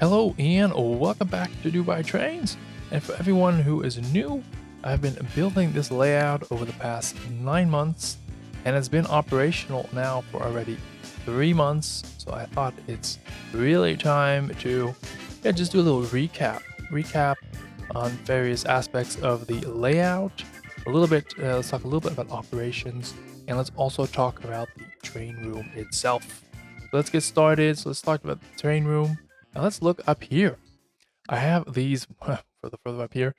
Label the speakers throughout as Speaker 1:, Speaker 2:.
Speaker 1: Hello and welcome back to Dubai Trains. And for everyone who is new, I've been building this layout over the past 9 months and it's been operational now for already 3 months. So I thought it's really time to just do a little recap on various aspects of the layout. Let's talk a little bit about operations, and let's also talk about the train room itself. So let's get started. So let's talk about the train room. Now let's look up here. I have these further up here,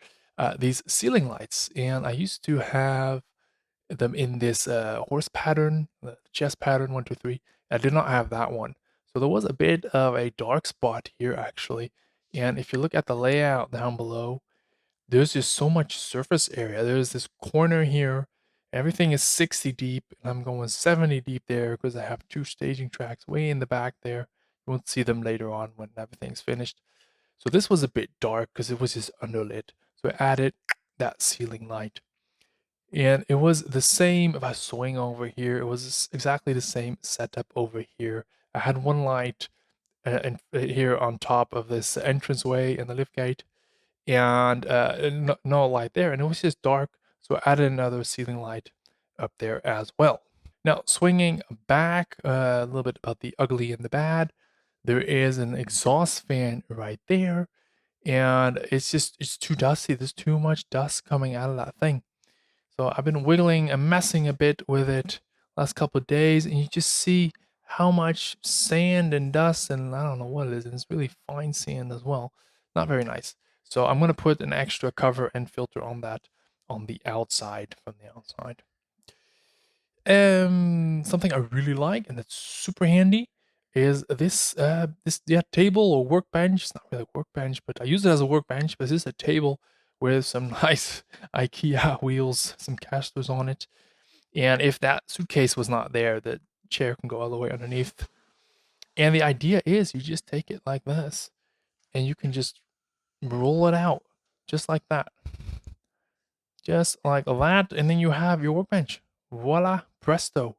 Speaker 1: these ceiling lights, and I used to have them in this horse pattern, the chest pattern 1, 2, 3. I did not have that one, so there was a bit of a dark spot here actually. And if you look at the layout down below, there's just so much surface area. There's this corner here. Everything is 60 deep, and I'm going 70 deep there because I have 2 staging tracks way in the back there. You won't see them later on when everything's finished. So this was a bit dark because it was just underlit. So I added that ceiling light. And it was the same if I swing over here. It was exactly the same setup over here. I had one light here on top of this entranceway in the lift gate, and no light there, and it was just dark. So I added another ceiling light up there as well. Now, swinging back a little bit about the ugly and the bad, there is an exhaust fan right there, and it's too dusty. There's too much dust coming out of that thing. So I've been wiggling and messing a bit with it last couple of days, and you just see how much sand and dust, and I don't know what it is, and it's really fine sand as well. Not very nice. So I'm gonna put an extra cover and filter on that on the outside, from the outside. Something I really like and that's super handy is this table or workbench. It's not really a workbench, but I use it as a workbench. But this is a table with some nice IKEA wheels, some casters on it. And if that suitcase was not there, the chair can go all the way underneath. And the idea is you just take it like this, and you can just roll it out just like that. Just like that, and then you have your workbench. Voila, presto.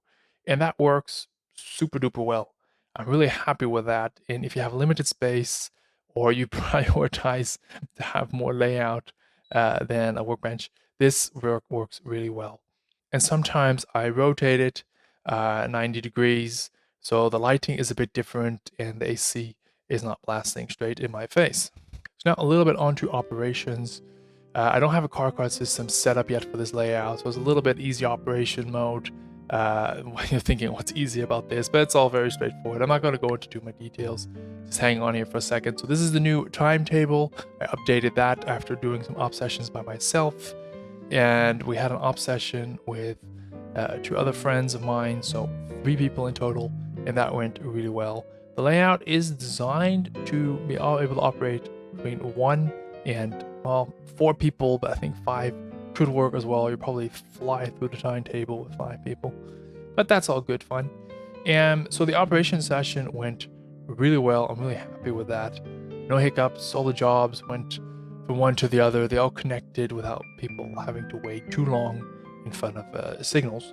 Speaker 1: And that works super duper well. I'm really happy with that. And if you have limited space or you prioritize to have more layout than a workbench, this works really well. And sometimes I rotate it 90 degrees, so the lighting is a bit different and the AC is not blasting straight in my face. So now a little bit onto operations. I don't have a car card system set up yet for this layout, so it's a little bit easy operation mode. When you're thinking what's easy about this, but it's all very straightforward. I'm not going to go into too much details. Just hang on here for a second. So this is the new timetable. I updated that after doing some op sessions by myself, and we had an op session with 2 other friends of mine, so 3 people in total, and that went really well. The layout is designed to be able to operate between 1 and, well, 4 people, but I think 5 could work as well. You probably fly through the timetable with 5 people, but that's all good fun. And so the operation session went really well. I'm really happy with that. No hiccups. All the jobs went from one to the other. They all connected without people having to wait too long in front of signals.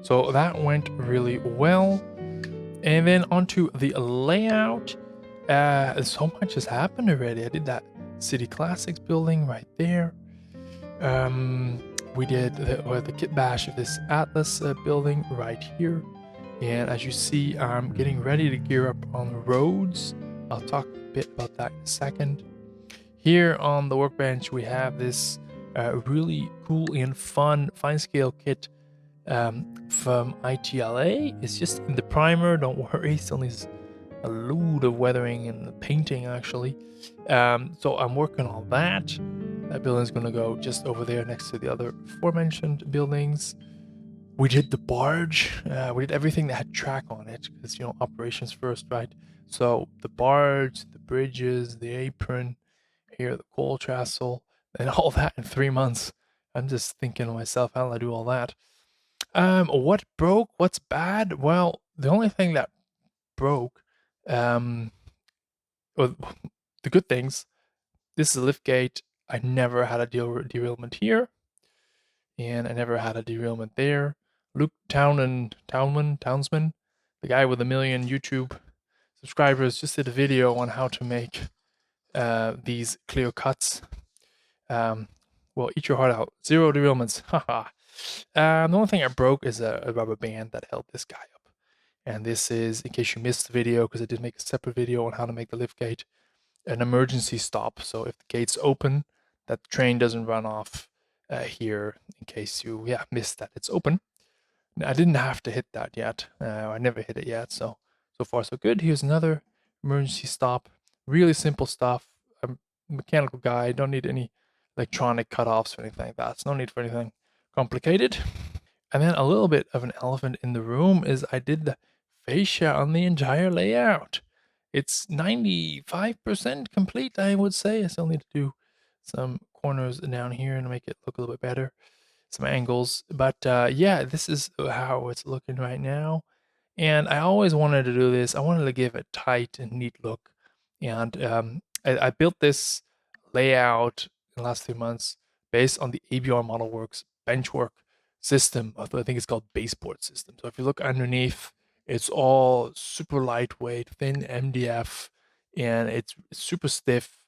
Speaker 1: So that went really well. And then onto the layout. So much has happened already. I did that City Classics building right there. We did the kit bash of this Atlas building right here. And as you see, I'm getting ready to gear up on the roads. I'll talk a bit about that in a second. Here on the workbench, we have this really cool and fun fine scale kit from ITLA. It's just in the primer, don't worry, still needs a load of weathering and painting actually. So I'm working on that. That building's gonna go just over there next to the other aforementioned buildings. We did the barge. We did everything that had track on it because, you know, operations first, right? So the barge, the bridges, the apron, here the coal trestle, and all that in 3 months. I'm just thinking to myself, how did I do all that? What broke? What's bad? Well, the only thing that broke, well, the good things. This is a liftgate. I never had a derailment here, and I never had a derailment there. Luke Townsman, the guy with 1 million YouTube subscribers, just did a video on how to make these clear cuts. Well, eat your heart out. 0 derailments. Haha. The only thing I broke is a rubber band that held this guy up. And this is, in case you missed the video, because I did make a separate video on how to make the lift gate, an emergency stop. So if the gate's open, that the train doesn't run off here, in case you missed that it's open. I didn't have to hit that yet. I never hit it yet, so far so good. Here's another emergency stop. Really simple stuff. I'm a mechanical guy. Don't need any electronic cutoffs or anything like that. So no need for anything complicated. And then a little bit of an elephant in the room is I did the fascia on the entire layout. It's 95% complete, I would say. I still need to do some corners down here and make it look a little bit better, some angles. But yeah, this is how it's looking right now. And I always wanted to do this. I wanted to give a tight and neat look. And I built this layout in the last few months based on the ABR ModelWorks benchwork system. I think it's called baseboard system. So if you look underneath, it's all super lightweight, thin MDF, and it's super stiff.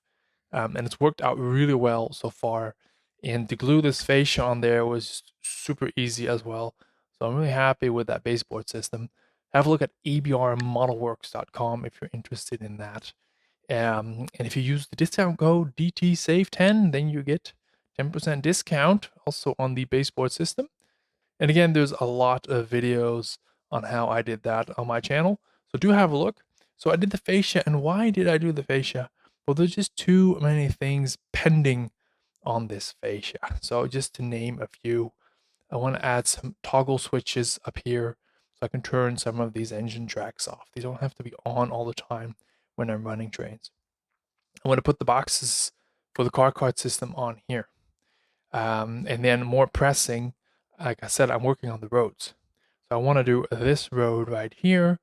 Speaker 1: And it's worked out really well so far. And to glue this fascia on there was super easy as well. So I'm really happy with that baseboard system. Have a look at abrmodelworks.com if you're interested in that. And if you use the discount code DTSAVE10, then you get 10% discount also on the baseboard system. And again, there's a lot of videos on how I did that on my channel. So do have a look. So I did the fascia, and why did I do the fascia? Well, there's just too many things pending on this fascia. So just to name a few, I want to add some toggle switches up here so I can turn some of these engine tracks off. These don't have to be on all the time when I'm running trains. I want to put the boxes for the car cart system on here. And then more pressing, like I said, I'm working on the roads. So I want to do this road right here.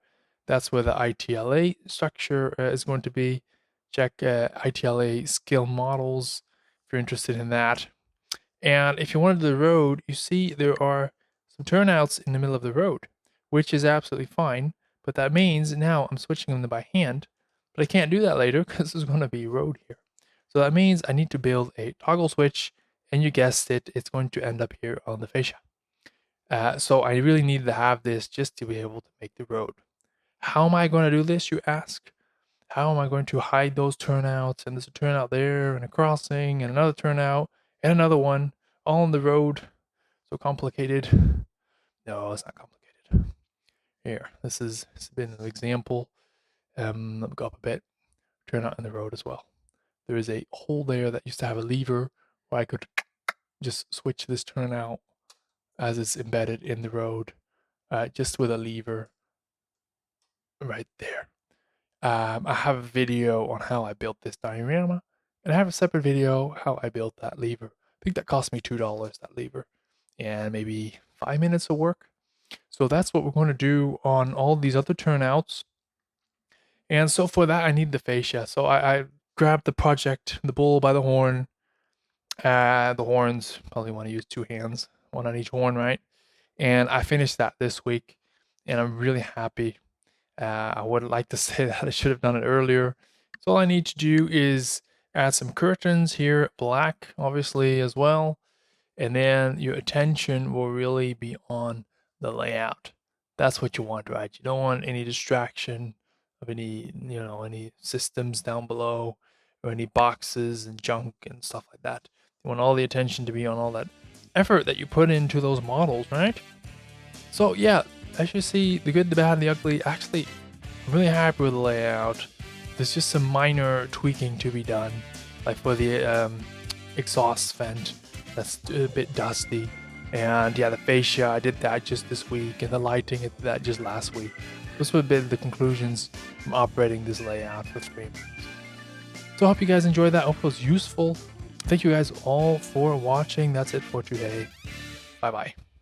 Speaker 1: That's where the ITLA structure is going to be. Check ITLA skill models if you're interested in that. And if you wanted the road, you see there are some turnouts in the middle of the road, which is absolutely fine. But that means now I'm switching them by hand. But I can't do that later because there's going to be road here. So that means I need to build a toggle switch. And you guessed it, it's going to end up here on the fascia. So I really need to have this just to be able to make the road. How am I going to do this, you ask? How am I going to hide those turnouts? And there's a turnout there, and a crossing, and another turnout, and another one, all on the road. So complicated. No, it's not complicated. Here, this has been an example. Let me go up a bit. Turnout in the road as well. There is a hole there that used to have a lever where I could just switch this turnout as it's embedded in the road, just with a lever right there. I have a video on how I built this diorama, and I have a separate video how I built that lever. I think that cost me $2, that lever, and maybe 5 minutes of work. So that's what we're going to do on all these other turnouts. And so for that, I need the fascia. So I grabbed the project, the bull by the horn. The horns, probably want to use 2 hands, one on each horn, right? And I finished that this week, and I'm really happy. I would like to say that I should have done it earlier. So all I need to do is add some curtains here, black, obviously, as well. And then your attention will really be on the layout. That's what you want, right? You don't want any distraction of any, any systems down below or any boxes and junk and stuff like that. You want all the attention to be on all that effort that you put into those models, right? So yeah, as you see, the good, the bad, and the ugly. Actually, I'm really happy with the layout. There's just some minor tweaking to be done, like for the exhaust vent that's a bit dusty. And yeah, the fascia, I did that just this week, and the lighting, I did that just last week. Those would have been the conclusions from operating this layout for 3 months. So I hope you guys enjoyed that. I hope it was useful. Thank you guys all for watching. That's it for today. Bye-bye.